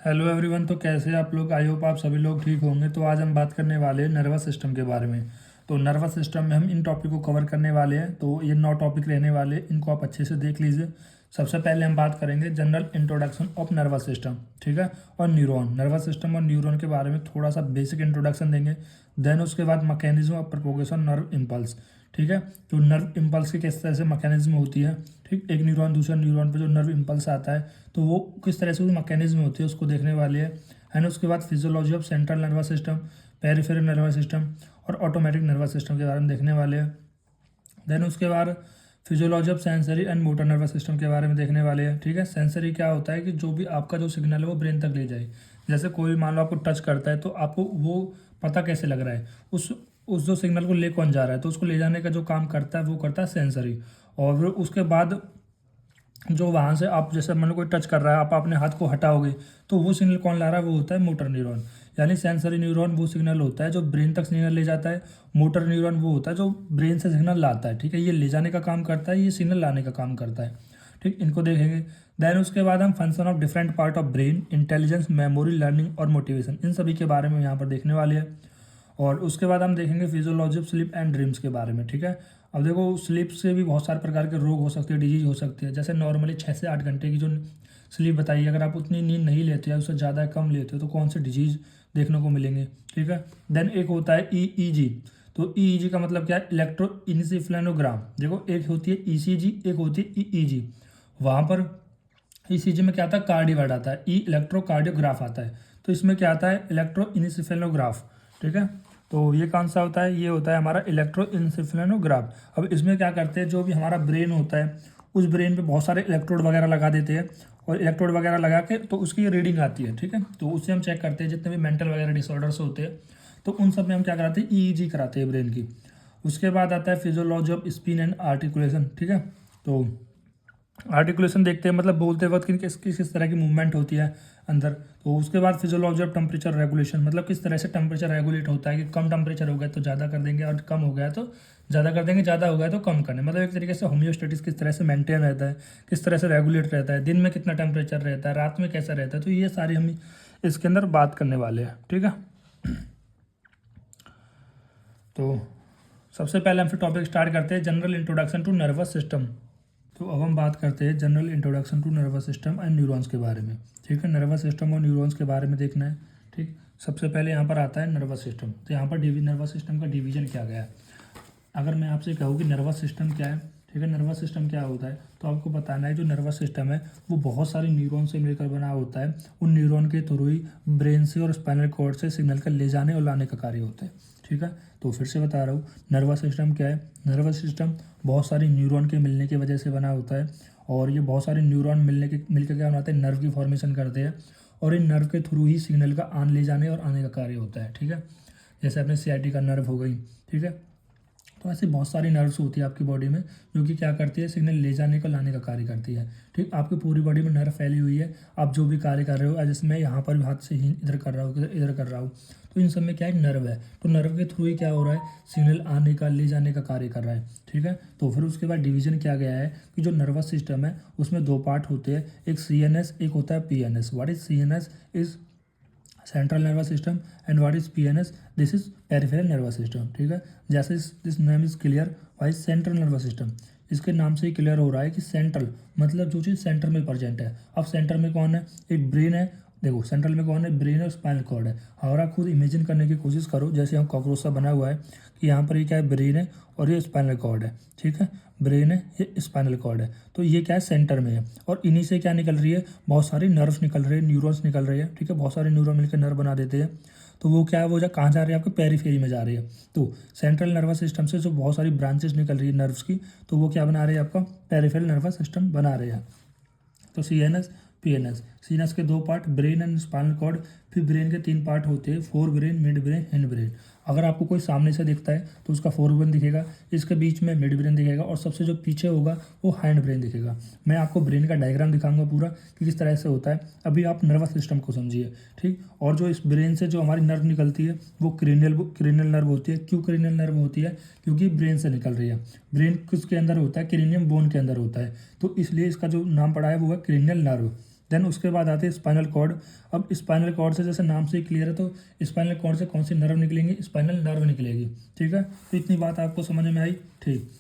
Hello everyone. तो कैसे आप लोग? आई होप आप सभी लोग ठीक होंगे। तो आज हम बात करने वाले हैं नर्वस सिस्टम के बारे में। तो नर्वस सिस्टम में हम इन टॉपिक को कवर करने वाले हैं। तो ये 9 टॉपिक रहने वाले हैं, इनको आप अच्छे से देख लीजिए। सबसे पहले हम बात करेंगे general introduction of nervous system, ठीक है, और न्यूरॉन। नर्वस सिस्टम और न्यूरॉन के बारे में थोड़ा सा बेसिक इंट्रोडक्शन देंगे। देन उसके बाद mechanism of propagation nerve impulse, ठीक है, तो नर्व इम्पल्स की किस तरह से मैकेनिज्म होती है, ठीक, एक न्यूरॉन दूसरे न्यूरॉन पे जो नर्व इम्पल्स आता है तो वो किस तरह से वो मैकेनिज्म होती है उसको देखने वाले हैं। एंड उसके बाद physiology of central nervous system, peripheral nervous system और ऑटोमेटिक नर्वस सिस्टम के बारे में देखने वाले हैं। देन उसके बाद physiology of sensory and motor nervous system के बारे में देखने वाले हैं, ठीक है। सेंसरी क्या होता है कि जो भी आपका जो सिग्नल है वो ब्रेन तक ले जाए। जैसे कोई मान लो आपको टच करता है तो आपको वो पता कैसे लग रहा है, उस जो सिग्नल को ले कौन जा रहा है, तो उसको ले जाने का जो काम करता है वो करता है सेंसरी। और फिर उसके बाद जो वहाँ से आप जैसे मान लो कोई टच कर रहा है, आप अपने हाथ को हटाओगे तो वो सिग्नल कौन ला रहा है, वो होता है मोटर न्यूरॉन। यानी सेंसरी न्यूरॉन वो सिग्नल होता है जो ब्रेन तक सिग्नल ले जाता है। मोटर न्यूरॉन वो होता है जो ब्रेन से सिग्नल लाता है, ठीक है। ये ले जाने का काम करता है, ये सिग्नल लाने का काम करता है, ठीक। इनको देखेंगे। देन उसके बाद हम function of different part of brain, intelligence, memory, learning और मोटिवेशन, इन सभी के बारे में यहाँ पर देखने वाले हैं। और उसके बाद हम देखेंगे physiology of sleep and dreams के बारे में, ठीक है। अब देखो, स्लीप से भी बहुत सारे प्रकार के रोग हो सकते हैं, डिजीज हो सकती है। जैसे नॉर्मली 6 से 8 घंटे की जो स्लीप बताइए, अगर आप उतनी नींद नहीं लेते हो, उससे ज़्यादा कम लेते हो, तो कौन से डिजीज देखने को मिलेंगे, ठीक है। देन एक होता है ईईजी। तो ईईजी का मतलब क्या है, इलेक्ट्रो इंसिफ्लेनोग्राम। देखो, एक होती है ईसीजी, एक होती है ईईजी। वहाँ पर ईसीजी में क्या आता है, कार्डियोवर्ड आता है, ई इलेक्ट्रोकार्डियोग्राफ आता है। तो इसमें क्या आता है, इलेक्ट्रो इंसिफ्लेनोग्राफ, ठीक है। तो ये कौन सा होता है, ये होता है हमारा इलेक्ट्रो इंसिफ्लेनोग्राफ। अब इसमें क्या करते हैं, जो भी हमारा ब्रेन होता है उस ब्रेन पे बहुत सारे इलेक्ट्रोड वगैरह लगा देते हैं, और इलेक्ट्रोड वगैरह लगा के तो उसकी रीडिंग आती है, ठीक है। तो उससे हम चेक करते हैं जितने भी मेंटल वगैरह डिसऑर्डर्स होते हैं, तो उन सब में हम क्या कराते हैं, ईईजी कराते हैं ब्रेन की। उसके बाद आता है physiology off spin and articulation, ठीक है। तो आर्टिकुलेशन देखते हैं, मतलब बोलते वक्त किस किस किस तरह की मूवमेंट होती है अंदर। तो उसके बाद फिजियोलॉजी ऑफ टेम्परेचर रेगुलेशन, मतलब किस तरह से टेम्परेचर रेगुलेट होता है, कि कम टेम्परेचर हो गया तो ज़्यादा कर देंगे, और कम हो गया तो ज़्यादा कर देंगे, ज़्यादा हो गया तो कम करने, मतलब एक तरीके से होम्योस्टेटिस किस तरह से मेंटेन रहता है, किस तरह से रेगुलेट रहता है, दिन में कितना टेम्परेचर रहता है, रात में कैसा रहता है। तो ये सारी हम इसके अंदर बात करने वाले हैं, ठीक है। तो सबसे पहले हम फिर टॉपिक स्टार्ट करते हैं, general introduction to nervous system. तो अब हम बात करते हैं general introduction to nervous system and neurons के बारे में, ठीक है। नर्वस सिस्टम और न्यूरॉन्स के बारे में देखना है, ठीक। सबसे पहले यहाँ पर आता है नर्वस सिस्टम। तो यहाँ पर नर्वस सिस्टम का डिवीजन क्या गया है। अगर मैं आपसे कहूँ कि नर्वस सिस्टम क्या है, ठीक है, नर्वस सिस्टम क्या होता है, तो आपको बताना है जो नर्वस सिस्टम है वो बहुत सारी न्यूरॉन से मिलकर बना होता है। उन न्यूरॉन के थ्रू ही ब्रेन से और स्पाइनल कॉर्ड से सिग्नल का ले जाने और लाने का कार्य होता है, ठीक है। तो फिर से बता रहा हूँ, नर्वस सिस्टम क्या है। नर्वस सिस्टम बहुत सारी न्यूरॉन के मिलने की वजह से बना होता है, और ये बहुत सारे न्यूरॉन मिलकर क्या बनाते हैं, नर्व की फॉर्मेशन करते हैं, और इन नर्व के थ्रू ही सिग्नल का आन ले जाने और आने का कार्य होता है, ठीक है। जैसे अपने सीआईटी का नर्व हो गई, ठीक है। तो ऐसे बहुत सारी नर्व्स होती है आपकी बॉडी में, जो कि क्या करती है, सिग्नल ले जाने का लाने का कार्य करती है, ठीक। आपकी पूरी बॉडी में नर्व फैली हुई है, आप जो भी कार्य कर रहे हो, जैसे मैं यहाँ पर हाथ से ही इधर कर रहा हूँ, इधर कर रहा हूँ, तो इन सब में क्या है, नर्व है। तो नर्व के थ्रू ही क्या हो रहा है, सिग्नल आने का ले जाने का कार्य कर रहा है, ठीक है। तो फिर उसके बाद डिवीजन किया गया है कि जो नर्वस सिस्टम है उसमें 2 पार्ट होते हैं, एक सीएनएस, एक होता है PNS. What is CNS is central nervous system, and what is PNS, this is peripheral nervous system, ठीक है। जैसे this name is clear, why central nervous system, इसके नाम से ही क्लियर हो रहा है कि सेंट्रल मतलब जो चीज़ सेंटर में प्रेजेंट है। अब सेंटर में कौन है, एक ब्रेन है। देखो, सेंट्रल में कौन है, ब्रेन और स्पाइनल कॉर्ड है। अगर आप खुद इमेजिन करने की कोशिश करो, जैसे हम कॉकरोच सा बना हुआ है, कि यहाँ पर ये क्या है, ब्रेन है और ये स्पाइनल कॉर्ड है, ठीक है। ब्रेन है, ये स्पाइनल कॉर्ड है, तो ये क्या है, सेंटर में है। और इन्हीं से क्या निकल रही है, बहुत सारी नर्व्स निकल रही है, न्यूरॉन्स निकल रही है, ठीक है। बहुत सारे न्यूरॉन मिलकर नर्व बना देते हैं। तो वो क्या है, वो कहाँ जा रही है, आपके पेरीफेरी में जा रही है। तो सेंट्रल नर्वस सिस्टम से जो बहुत सारी ब्रांचेस निकल रही है नर्व्स की, तो वो क्या बना रही है, आपका पेरिफेरल नर्वस सिस्टम बना रहे हैं। तो सीएनएस, पीएनएस। सीएनएस के 2 part, brain and spinal cord. फिर ब्रेन के 3 पार्ट होते हैं, fore brain, mid brain, hind brain. अगर आपको कोई सामने से दिखता है तो उसका फोर ब्रेन दिखेगा, इसके बीच में मिड ब्रेन दिखेगा, और सबसे जो पीछे होगा वो हैंड ब्रेन दिखेगा। मैं आपको ब्रेन का डायग्राम दिखाऊंगा पूरा कि किस तरह से होता है। अभी आप नर्वस सिस्टम को समझिए, ठीक। और जो इस ब्रेन से जो हमारी नर्व निकलती है वो क्रेनियल नर्व होती है। क्यों क्रेनियल नर्व होती है, क्योंकि ब्रेन से निकल रही है। ब्रेन किसके अंदर होता है, क्रेनियम बोन के अंदर होता है, तो इसलिए इसका जो नाम पड़ा है वो है क्रेनियल नर्व, देन उसके बाद आते हैं स्पाइनल कॉर्ड। अब स्पाइनल कॉर्ड से जैसे नाम से ही क्लियर है, तो स्पाइनल कॉर्ड से कौन सी नर्व निकलेंगी, स्पाइनल नर्व निकलेगी। ठीक है, तो इतनी बात आपको समझ में आई। ठीक,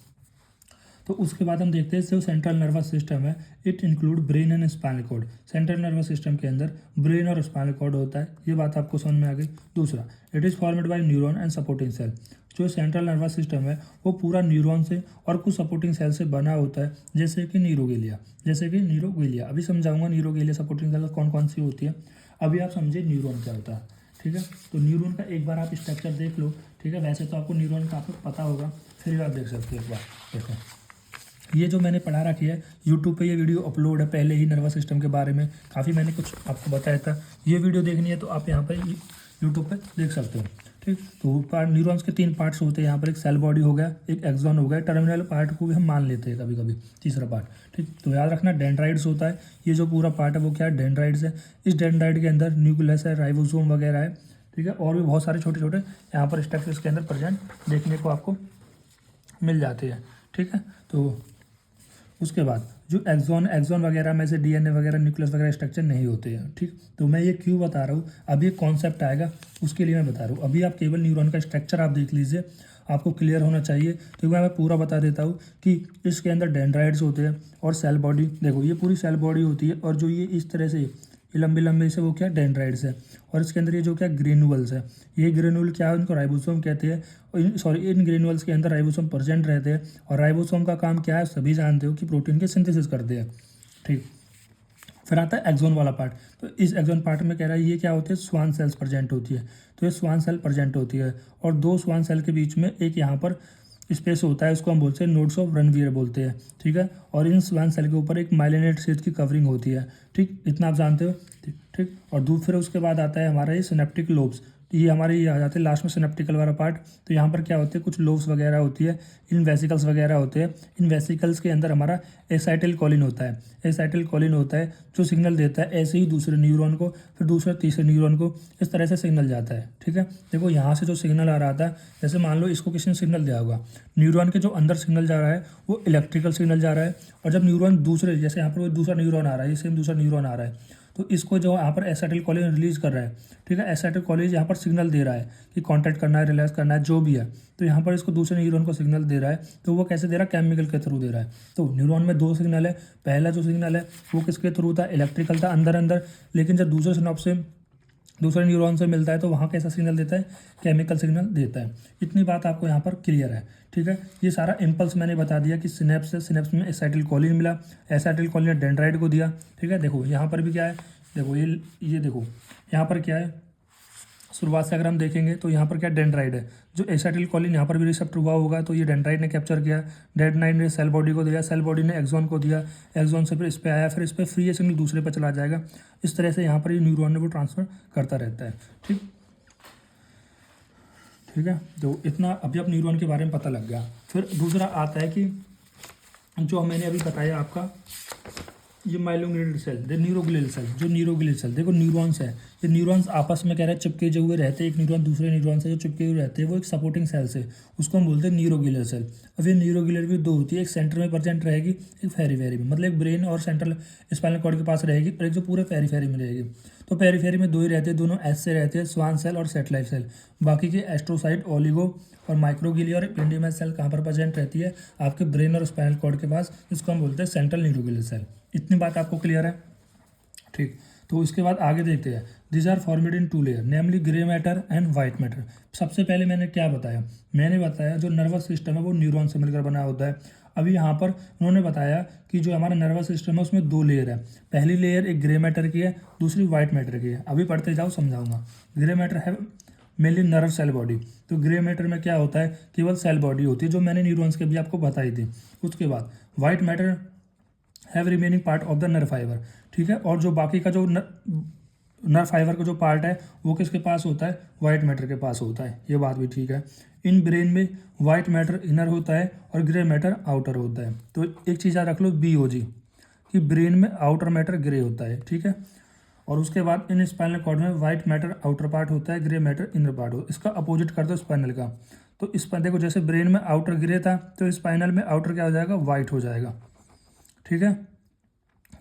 तो उसके बाद हम देखते हैं जो सेंट्रल नर्वस सिस्टम है, it include brain and spinal cord. Central nervous system के अंदर ब्रेन और स्पाइनल कॉर्ड होता है, ये बात आपको समझ में आ गई। दूसरा, it is formed by neuron and supporting cell. जो सेंट्रल नर्वस सिस्टम है वो पूरा न्यूरॉन से और कुछ सपोर्टिंग सेल से बना होता है, जैसे कि न्यूरोगेलिया। अभी समझाऊंगा न्यूरोगेलिया सपोर्टिंग सेल कौन कौन सी होती है। अभी आप समझे न्यूरॉन क्या होता है। ठीक है, तो न्यूरॉन का एक बार आप स्ट्रक्चर देख लो। ठीक है, वैसे तो आपको न्यूरॉन का आपको पता होगा, फिर भी आप देख सकते हो एक बार। देखो, ये जो मैंने पढ़ा रखी है यूट्यूब पे, ये वीडियो अपलोड है पहले ही नर्वस सिस्टम के बारे में, काफ़ी मैंने कुछ आपको बताया था। ये वीडियो देखनी है तो आप यहाँ पर यूट्यूब पे देख सकते हो। ठीक, तो पार्ट न्यूरॉन्स के 3 पार्ट्स होते हैं यहाँ पर। एक सेल बॉडी हो गया, एक एक्सॉन हो गया, टर्मिनल पार्ट को भी हम मान लेते हैं कभी कभी, तीसरा पार्ट। ठीक, तो याद रखना डेंड्राइड्स होता है। ये जो पूरा पार्ट है वो क्या है, डेंड्राइड्स है। इस डेंड्राइड के अंदर न्यूक्लियस है, राइबोसोम वगैरह है। ठीक है, और भी बहुत सारे छोटे छोटे यहाँ पर स्ट्रक्चर्स के अंदर प्रेजेंट देखने को आपको मिल जाते हैं। ठीक है, तो उसके बाद जो एक्सॉन वगैरह में से डीएनए वगैरह न्यूक्लियस वगैरह स्ट्रक्चर नहीं होते हैं। ठीक, तो मैं ये क्यों बता रहा हूँ, अभी एक कॉन्सेप्ट आएगा उसके लिए मैं बता रहा हूँ। अभी आप केवल न्यूरॉन का स्ट्रक्चर आप देख लीजिए, आपको क्लियर होना चाहिए। तो मैं पूरा बता देता हूँ कि इसके अंदर डेंड्राइड्स होते हैं और सेल बॉडी। देखो, ये पूरी सेल बॉडी होती है, और जो ये इस तरह से ये लंबे लंबे से वो क्या डेंड्राइड्स है। और इसके अंदर ये जो क्या ग्रेनुअल्स है, ये ग्रेनुअल क्या है, उनको राइबोसोम कहते हैं। इन ग्रेनुअल्स के अंदर राइबोसोम प्रेजेंट रहते हैं। और राइबोसोम का काम क्या है, सभी जानते हो कि प्रोटीन के सिंथेसिस करते हैं। ठीक, फिर आता है एक्सोन वाला पार्ट। तो इस एक्सोन पार्ट में कह रहा है ये क्या होते हैं, स्वान सेल्स प्रेजेंट होती है। तो ये स्वान सेल प्रेजेंट होती है, और 2 स्वान सेल के बीच में एक यहाँ पर स्पेस होता है, इसको हम बोलते हैं नोड्स ऑफ रनवियर बोलते हैं। ठीक है, और इन स्वान सेल के ऊपर एक माइलिनेट शेड की कवरिंग होती है। ठीक, इतना आप जानते हो। ठीक ठीक, और फिर उसके बाद आता है हमारा ये सिनेप्टिक लोब्स। ये हमारे ये आ जाते हैं लास्ट में सिनेप्टिकल वाला पार्ट। तो यहाँ पर क्या होते हैं, कुछ लोब्स वगैरह होती है, इन वेसिकल्स वगैरह होते हैं। इन वेसिकल्स के अंदर हमारा एसाइटिल कोलिन होता है। एसाइटिल कोलिन होता है जो सिग्नल देता है ऐसे ही दूसरे न्यूरॉन को, फिर दूसरे तीसरे न्यूरॉन को, इस तरह से सिग्नल जाता है। ठीक है, देखो यहाँ से जो सिग्नल आ रहा था, जैसे मान लो इसको किसी ने सिग्नल दिया होगा, न्यूरॉन के जो अंदर सिग्नल जा रहा है वो इलेक्ट्रिकल सिग्नल जा रहा है। और जब न्यूरॉन दूसरे, जैसे यहाँ पर दूसरा न्यूरॉन आ रहा है, ये सेम दूसरा न्यूरॉन आ रहा है, तो इसको जो यहाँ पर एसाइटिल कोलिन रिलीज कर रहा है। ठीक है, एसाइटिल कोलिन यहाँ पर सिग्नल दे रहा है कि कांटेक्ट करना है, रिलैक्स करना है, जो भी है। तो यहाँ पर इसको दूसरे न्यूरॉन को सिग्नल दे रहा है। तो वो कैसे दे रहा है, केमिकल के थ्रू दे रहा है। तो न्यूरॉन में 2 सिग्नल है। पहला जो सिग्नल है वो किसके थ्रू था, इलेक्ट्रिकल था, अंदर अंदर। लेकिन जब दूसरे सिनॉप्स से दूसरे न्यूरॉन से मिलता है तो वहाँ कैसा सिग्नल देता है, केमिकल सिग्नल देता है। इतनी बात आपको यहाँ पर क्लियर है। ठीक है, ये सारा इम्पल्स मैंने बता दिया कि सिनेप्स से, सिनेप्स में एसाइटिल कोलिन मिला, एसाइटिल कोलिन ने डेंड्राइड को दिया। ठीक है, देखो यहाँ पर भी क्या है, देखो ये देखो यहाँ पर क्या है, शुरुआत से अगर हम देखेंगे तो यहाँ पर क्या डेंड्राइड है। जो एसाइटिल कोलिन यहाँ पर भी रिसेप्टर हुआ होगा, तो ये डेंड्राइड ने कैप्चर किया। डेंड्राइड ने सेल बॉडी को दिया, सेल बॉडी ने एक्सॉन को दिया, एक्सॉन से फिर इस पर आया, फिर इस पर फ्री सिग्नल दूसरे पर चला जाएगा। इस तरह से यहाँ पर ये न्यूरॉन ने वो ट्रांसफर करता रहता है। ठीक ठीक है, तो इतना अभी आप न्यूरॉन के बारे में पता लग गया। फिर दूसरा आता है कि जो मैंने अभी बताया आपका ये माइलोग्लियल सेल, न्यूरोग्लियल सेल, जो न्यूरोग्लियल सेल, देखो न्यूरॉन्स है, ये न्यूरॉन्स आपस में कह रहे हैं चिपके जो हुए रहते हैं, एक न्यूरॉन दूसरे न्यूरॉन से जो चिपके हुए रहते हैं वो एक सपोर्टिंग सेल से, उसको हम बोलते हैं न्यूरोग्लियल सेल। अब ये न्यूरोग्लियल भी 2 होती है, एक सेंटर में प्रेजेंट रहेगी, एक पेरिफेरी में, मतलब एक ब्रेन और सेंट्रल स्पाइनल कॉर्ड के पास रहेगी, और एक जो पूरे पेरिफेरी में रहेगी। तो पेरिफेरी में 2 ही रहते हैं, दोनों एस से रहते हैं, स्वान सेल और सेटेलाइट सेल। बाकी के एस्ट्रोसाइट, ओलिगो और माइक्रोगिलिया और एपिडेंडियम सेल कहाँ पर प्रेजेंट रहती है, आपके ब्रेन और स्पाइनल कॉर्ड के पास, जिसको हम बोलते हैं सेंट्रल न्यूरोग्लियल सेल। इतनी बात आपको क्लियर है। ठीक, तो इसके बाद आगे देखते हैं। This are formed in 2 layer, namely grey matter and white matter. सबसे पहले मैंने क्या बताया, मैंने बताया जो नर्वस सिस्टम है वो न्यूरॉन से मिलकर बना होता है। अभी यहाँ पर उन्होंने बताया कि जो हमारा नर्वस सिस्टम है उसमें 2 लेयर है। पहली लेयर एक ग्रे मैटर की है, दूसरी वाइट मैटर की है। अभी पढ़ते जाओ, समझाऊंगा। ग्रे मैटर है मेनली नर्व सेल बॉडी। तो ग्रे मैटर में क्या होता है, केवल सेल बॉडी होती है, जो मैंने न्यूरॉन्स के भी आपको बताई थी। उसके बाद white matter have remaining part of the nerve fibre. ठीक है, और जो बाकी का जो नर्व फाइबर का जो पार्ट है वो किसके पास होता है, वाइट मैटर के पास होता है। ये बात भी ठीक है। इन ब्रेन में वाइट मैटर इनर होता है और ग्रे मैटर आउटर होता है। तो एक चीज़ याद रख लो, BOG, कि ब्रेन में आउटर मैटर ग्रे होता है। ठीक है, और उसके बाद इन स्पाइनल कॉर्ड में वाइट मैटर आउटर पार्ट होता है, ग्रे मैटर इनर पार्ट होता है। इसका अपोजिट कर दो स्पाइनल का। तो इस पर देखो, जैसे ब्रेन में आउटर ग्रे था तो स्पाइनल में आउटर क्या हो जाएगा, वाइट हो जाएगा। ठीक है,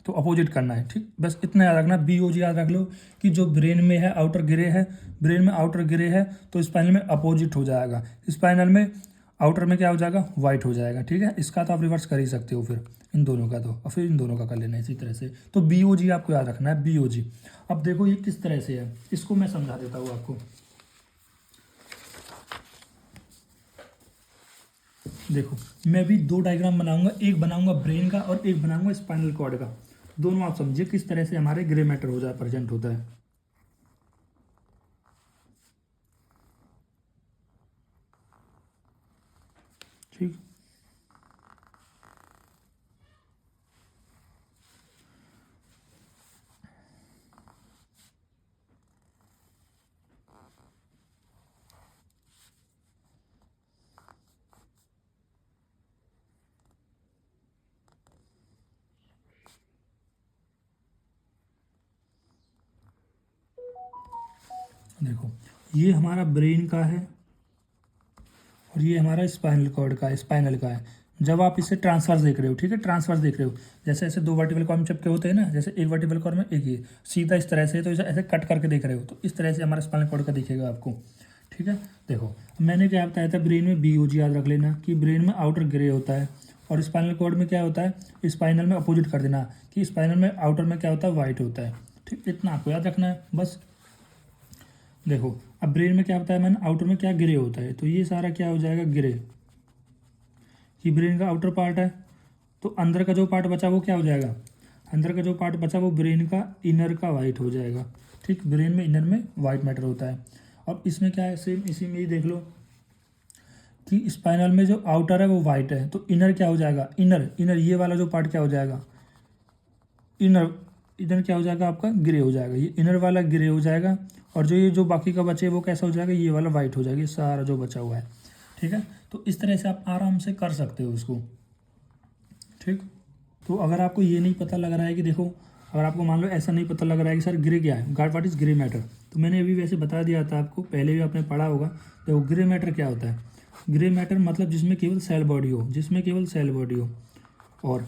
तो अपोजिट करना है, ठीक। बस इतना याद रखना, BOG याद रख लो कि जो ब्रेन में है आउटर ग्रे है, ब्रेन में आउटर ग्रे है तो स्पाइनल में अपोजिट हो जाएगा, स्पाइनल में आउटर में क्या हो जाएगा, वाइट हो जाएगा, ठीक है। इसका तो आप रिवर्स कर ही सकते हो फिर इन दोनों का, तो और फिर इन दोनों का कर लेना इसी तरह से। तो BOG आपको याद रखना है, BOG। अब देखो ये किस तरह से है, इसको मैं समझा देता हूँ आपको। देखो मैं भी दो डायग्राम बनाऊंगा, एक बनाऊंगा ब्रेन का और एक बनाऊंगा स्पाइनल कॉर्ड का। दोनों आप समझिए किस तरह से हमारे ग्रे मैटर हो जाए प्रेजेंट होता है, ठीक। देखो ये हमारा ब्रेन का है और ये हमारा स्पाइनल कॉर्ड का है, स्पाइनल का है। जब आप इसे ट्रांसफर्स देख रहे हो, ठीक है, ट्रांसफर्स देख रहे हो, जैसे ऐसे दो वर्टिकल कॉलम चिपके होते हैं ना, जैसे एक वर्टिकल कॉलम में एक ये सीधा इस तरह से, तो इसे ऐसे कट करके देख रहे हो, तो इस तरह से हमारा स्पाइनल कॉर्ड का दिखेगा आपको, ठीक है। देखो मैंने क्या बताया था, ब्रेन में BOG याद रख लेना कि ब्रेन में आउटर ग्रे होता है और स्पाइनल कॉर्ड में क्या होता है, स्पाइनल में अपोजिट कर देना कि स्पाइनल में आउटर में क्या होता है, वाइट होता है, ठीक। इतना आपको याद रखना है बस। देखो अब ब्रेन में क्या बताया मैंने, आउटर में क्या ग्रे होता है, तो ये सारा क्या हो जाएगा, ग्रे। ये ब्रेन का आउटर पार्ट है, तो अंदर का जो पार्ट बचा वो क्या हो जाएगा, अंदर का जो पार्ट बचा वो ब्रेन का इनर का वाइट हो जाएगा, ठीक। ब्रेन में इनर में वाइट मैटर होता है। अब इसमें क्या है, सेम इसी में ही देख लो कि स्पाइनल में जो आउटर है वो वाइट है, तो इनर क्या हो जाएगा, इनर इनर ये वाला जो पार्ट क्या हो जाएगा, इनर इनर क्या हो जाएगा आपका, ग्रे हो जाएगा, ये इनर वाला ग्रे हो जाएगा। और जो ये जो बाकी का बचे वो कैसा हो जाएगा, ये वाला वाइट हो जाएगा, ये सारा जो बचा हुआ है, ठीक है। तो इस तरह से आप आराम से कर सकते हो इसको, ठीक। तो अगर आपको ये नहीं पता लग रहा है कि देखो, अगर आपको मान लो ऐसा नहीं पता लग रहा है कि सर ग्रे क्या है, गाड व्हाट इज ग्रे मैटर, तो मैंने अभी वैसे बता दिया था आपको, पहले भी आपने पढ़ा होगा। देखो ग्रे मैटर क्या होता है, ग्रे मैटर मतलब जिसमें केवल सेल बॉडी हो, जिसमें केवल सेल बॉडी हो। और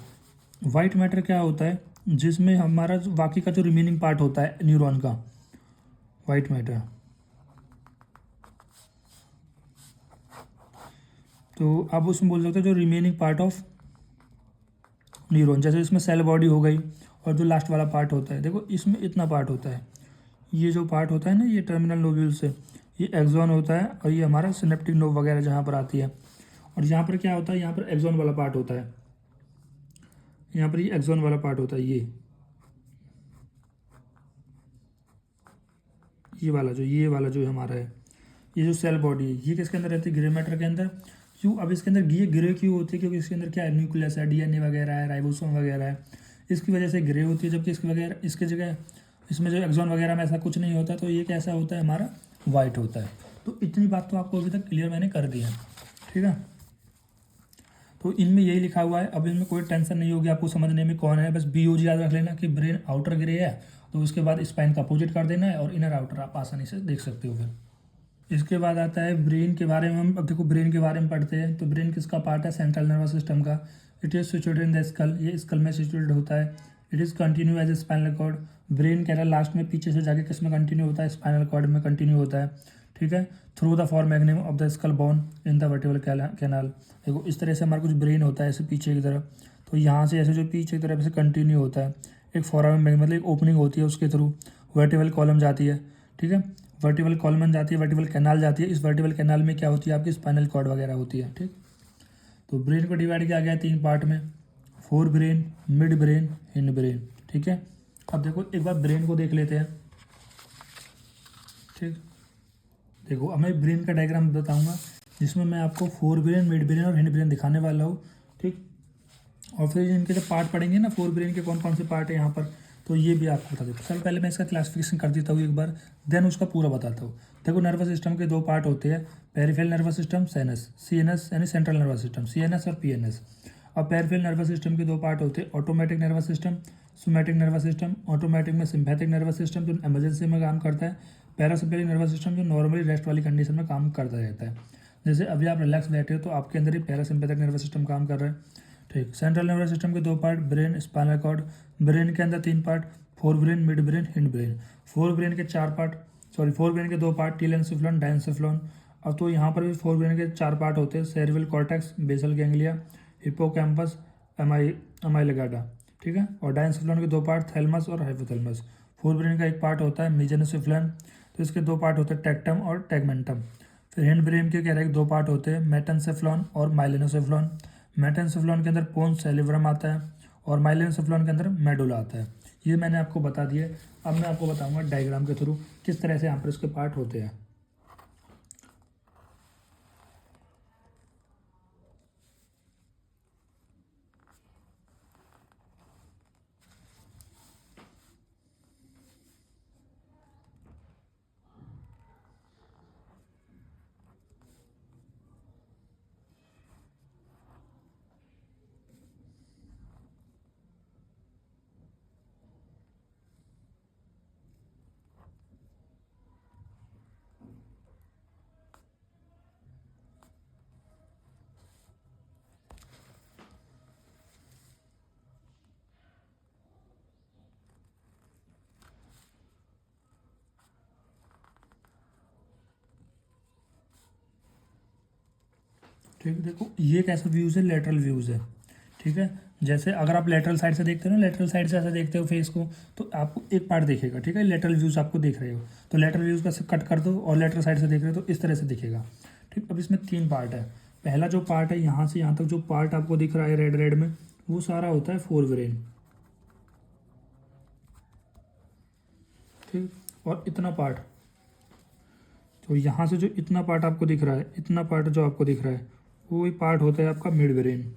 वाइट मैटर क्या होता है, जिसमें हमारा बाकी का जो रिमेनिंग पार्ट होता है न्यूरॉन का, वाइट मैटर। तो आप उसमें बोल सकते हो जो रिमेनिंग पार्ट ऑफ न्यूरॉन, जैसे इसमें सेल बॉडी हो गई और जो लास्ट वाला पार्ट होता है, देखो इसमें इतना पार्ट होता है, ये जो पार्ट होता है ना, ये टर्मिनल लोब्यूल से, ये एक्सॉन होता है और ये हमारा सिनेप्टिक नोब वगैरह जहाँ पर आती है। और यहाँ पर क्या होता है, यहाँ पर एक्सॉन वाला पार्ट होता है, यहाँ पर ये एक्सॉन वाला पार्ट होता है, ये वाला जो हमारा है, ये जो सेल बॉडी है, ये किसके अंदर रहती है, ग्रे मैटर के अंदर। क्यों, अब इसके अंदर ये ग्रे क्यों होती है, क्योंकि इसके अंदर क्या है, न्यूक्लियस है, DNA वगैरह है, राइबोसोम वगैरह है, इसकी वजह से ग्रे होती है। जबकि इसकी वगैरह इसके जगह इसमें जो एक्सॉन वगैरह में ऐसा कुछ नहीं होता, तो ये कैसा होता है, हमारा वाइट होता है। तो इतनी बात तो आपको अभी तक क्लियर मैंने कर दी है, ठीक है। तो इनमें यही लिखा हुआ है, अब इनमें कोई टेंशन नहीं होगी आपको समझने में कौन है। बस BOG याद रख लेना कि ब्रेन आउटर ग्रे है, तो उसके बाद स्पाइन का अपोजिट कर देना है और इनर आउटर आप आसानी से देख सकते हो। फिर इसके बाद आता है ब्रेन के बारे में। हम अब देखो ब्रेन के बारे में पढ़ते हैं। तो ब्रेन किसका पार्ट है, सेंट्रल नर्वस सिस्टम का। It is situated in the skull, ये स्कल में सिचुएटेड होता है। It is continue as a spinal cord. Brain कह रहा है लास्ट में पीछे से जाके किस में कंटिन्यू होता है, स्पाइनल कॉर्ड में कंटिन्यू होता है, ठीक है। Through the foramen magnum of the skull bone in the vertebral canal. देखो इस तरह से हमारा कुछ ब्रेन होता है ऐसे पीछे की तरफ, तो यहाँ से ऐसे जो पीछे की तरफ से कंटिन्यू होता है, एक फोरामेन मैग्नेम मतलब एक ओपनिंग होती है, उसके थ्रू वर्टिब्रल कॉलम जाती है, ठीक है। वर्टिबल कॉलमन जाती है, वर्टिबल कैनाल जाती है। इस वर्टिबल कैनाल में क्या होती है, आपकी स्पाइनल कॉर्ड वगैरह होती है, ठीक। तो ब्रेन को डिवाइड किया गया है 3 पार्ट में, four brain, mid brain, hind brain, ठीक है। अब देखो एक बार ब्रेन को देख लेते हैं, ठीक। देखो अब मैं ब्रेन का डायग्राम बताऊंगा जिसमें मैं आपको फोर ब्रेन, मिड ब्रेन और हिंड ब्रेन दिखाने वाला हूँ, ठीक। और फिर इनके जब पार्ट पढ़ेंगे ना, फोर ब्रेन के कौन कौन से पार्ट है यहाँ पर, तो ये भी आपको बता देता हूँ। चल पहले मैं इसका क्लासिफिकेशन कर देता हूँ एक बार, देन उसका पूरा बताता हूँ। देखो नर्वस सिस्टम के 2 पार्ट होते हैं, पेरिफेरल नर्वस सिस्टम, CNS यानी सेंट्रल नर्वस सिस्टम, CNS और PNS। और पेरिफेरल नर्वस सिस्टम के 2 पार्ट होते हैं, automatic nervous system, somatic nervous system. Automatic में सिम्पैथिक नर्वस सिस्टम जो इमरजेंसी में काम करता है, पैरासिम्पैथिक नर्वस सिस्टम जो नॉर्मली रेस्ट वाली कंडीशन में काम करता रहता है। जैसे अभी आप रिलैक्स बैठे हो तो आपके अंदर ही पैरासिम्पैथिक नर्वस सिस्टम काम कर रहा है, ठीक, सेंट्रल नर्वस सिस्टम के 2 part, brain, spinal cord. Brain के अंदर 3 part, fore brain, mid brain, hind brain. Fore brain के 4 पार्ट, सॉरी फोर ब्रेन के 2 पार्ट, टीलेंसिफ्लॉन, डायंसिफ्लॉन। अब तो यहाँ पर भी फोर ब्रेन के 4 पार्ट होते हैं, cerebral cortex, basal ganglia, hippocampus, amygdala. ठीक है, और डायंसिफ्लॉन के 2 पार्ट, थैलमस और हाइपोथैलमस। फोर ब्रेन का 1 पार्ट होता है मेजेनोसिफ्लॉन, तो इसके 2 पार्ट होते हैं, टेक्टम और टेगमेंटम। फिर हिंड ब्रेन के कह रहे हैं 2 पार्ट होते हैं, मेटेनसेफ्लॉन और माइलिनोसेफ्लॉन। मेटेनसेफ्लॉन के अंदर पोन्स सेरिब्रम आता है और माइलिनोसेफ्लॉन के अंदर मेडुला आता है। ये मैंने आपको बता दिया। अब मैं आपको बताऊंगा डायग्राम के थ्रू किस तरह से यहाँ पर इसके पार्ट होते हैं। ठीक है, देखो ये कैसा व्यूज़ है, लेटरल व्यूज़ है। ठीक है, जैसे अगर आप लेटरल साइड से देखते हो ना, लेटरल साइड से ऐसा देखते हो फेस को, तो आपको एक पार्ट दिखेगा। ठीक है, लेटरल व्यूज़ आपको देख रहे हो, तो लेटरल व्यूज़ का कट कर दो और लेटरल साइड से देख रहे हो तो इस तरह से दिखेगा। ठीक, अब इसमें 3 पार्ट है। पहला जो पार्ट है यहाँ से यहाँ तक जो पार्ट आपको दिख रहा है रेड रेड में, वो सारा होता है फोर ब्रेन। ठीक, और इतना पार्ट, तो यहाँ से जो इतना पार्ट आपको दिख रहा है, इतना पार्ट जो आपको दिख रहा है, वो ही पार्ट होता है आपका मिड ब्रेन।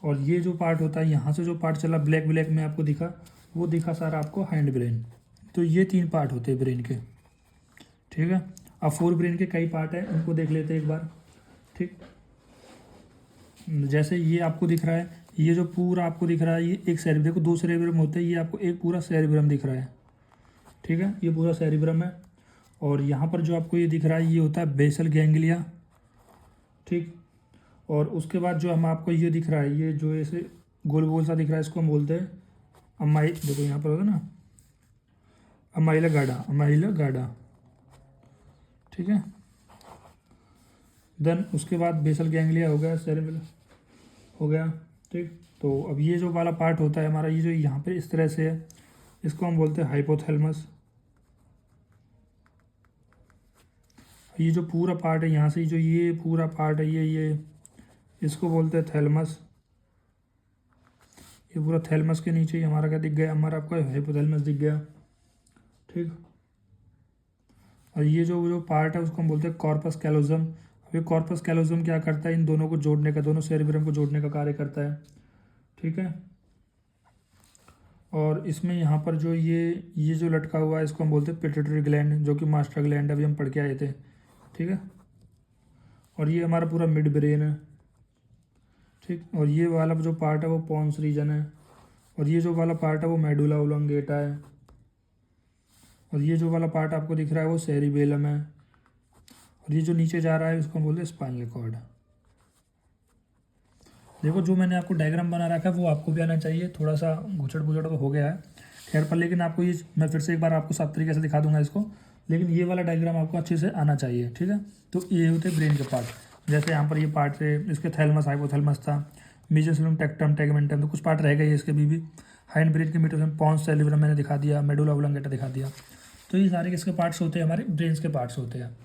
और ये जो पार्ट होता है, यहाँ से जो पार्ट चला ब्लैक ब्लैक में आपको दिखा, वो दिखा सारा आपको हैंड ब्रेन। तो ये 3 पार्ट होते हैं ब्रेन के। ठीक है, अब फोर ब्रेन के कई पार्ट हैं, उनको देख लेते हैं एक बार। ठीक, जैसे ये आपको दिख रहा है, ये जो पूरा आपको दिख रहा है, ये एक सेरिब्रम, देखो 2 सेरिब्रम होते हैं, ये आपको एक पूरा सेरिब्रम दिख रहा है। ठीक है, ये पूरा सेरिब्रम है। और यहाँ पर जो आपको ये दिख रहा है, ये होता है बेसल गैंग्लिया। ठीक, और उसके बाद जो हम आपको ये दिख रहा है, ये जो ऐसे गोल गोल सा दिख रहा है, इसको हम बोलते हैं अमाई, देखो यहाँ पर होता है ना, अमाइलगाडा, अमाइलगाडा। ठीक है, देन उसके बाद बेसल गैंग्लिया हो गया, सेरेब्रल हो गया। ठीक, तो अब ये जो वाला पार्ट होता है हमारा, ये जो यहाँ पे इस तरह से है, इसको हम बोलते हैं हाइपोथैलेमस। ये जो पूरा पार्ट है यहाँ से, जो ये पूरा पार्ट है, ये इसको बोलते हैं थैलमस। ये पूरा थैलमस के नीचे ही हमारा क्या दिख गया, हमारा आपका हाइपोथैलेमस दिख गया। ठीक, और ये जो पार्ट है उसको हम बोलते हैं कॉर्पस कैलोजम। अब ये कॉर्पस कैलोजम क्या करता है, इन दोनों को जोड़ने का, दोनों सेरिब्रम को जोड़ने का कार्य करता है। ठीक है, और इसमें यहाँ पर जो ये जो लटका हुआ है, इसको हम बोलते हैं पिट्यूटरी ग्लैंड, जो कि मास्टर ग्लैंड अभी हम पढ़ के आए थे। ठीक है, और ये हमारा पूरा मिड ब्रेन है। ठीक, और ये वाला जो पार्ट है वो पॉन्स रीजन है, और ये जो वाला पार्ट है वो मेडुला ओब्लोंगेटा है, और ये जो वाला पार्ट आपको दिख रहा है वो सेरिबेलम है, और ये जो नीचे जा रहा है उसको हम बोलते हैं स्पाइनल कॉर्ड। देखो जो मैंने आपको डायग्राम बना रखा है वो आपको भी आना चाहिए, थोड़ा सा घुचड़ पुचड़ तो हो गया है खैर पर, लेकिन आपको ये मैं फिर से एक बार आपको सब तरीके से दिखा दूंगा इसको, लेकिन ये वाला डायग्राम आपको अच्छे से आना चाहिए। ठीक है, तो ये होते ब्रेन के पार्ट, जैसे यहाँ पर ये पार्ट थे, इसके थैलमस हाइपोथैलेमस था, मेसेंचिम, टेक्टम, टेगमेंटम, तो कुछ पार्ट रह गए इसके भी। हाइंड ब्रेन के मिटोसम, पॉन्स सेरिब्रम मैंने दिखा दिया, मेडुला ओब्लोंगेटा दिखा दिया। तो ये सारे किसके पार्ट्स होते हैं, हमारे ब्रेन्स के पार्ट्स होते हैं।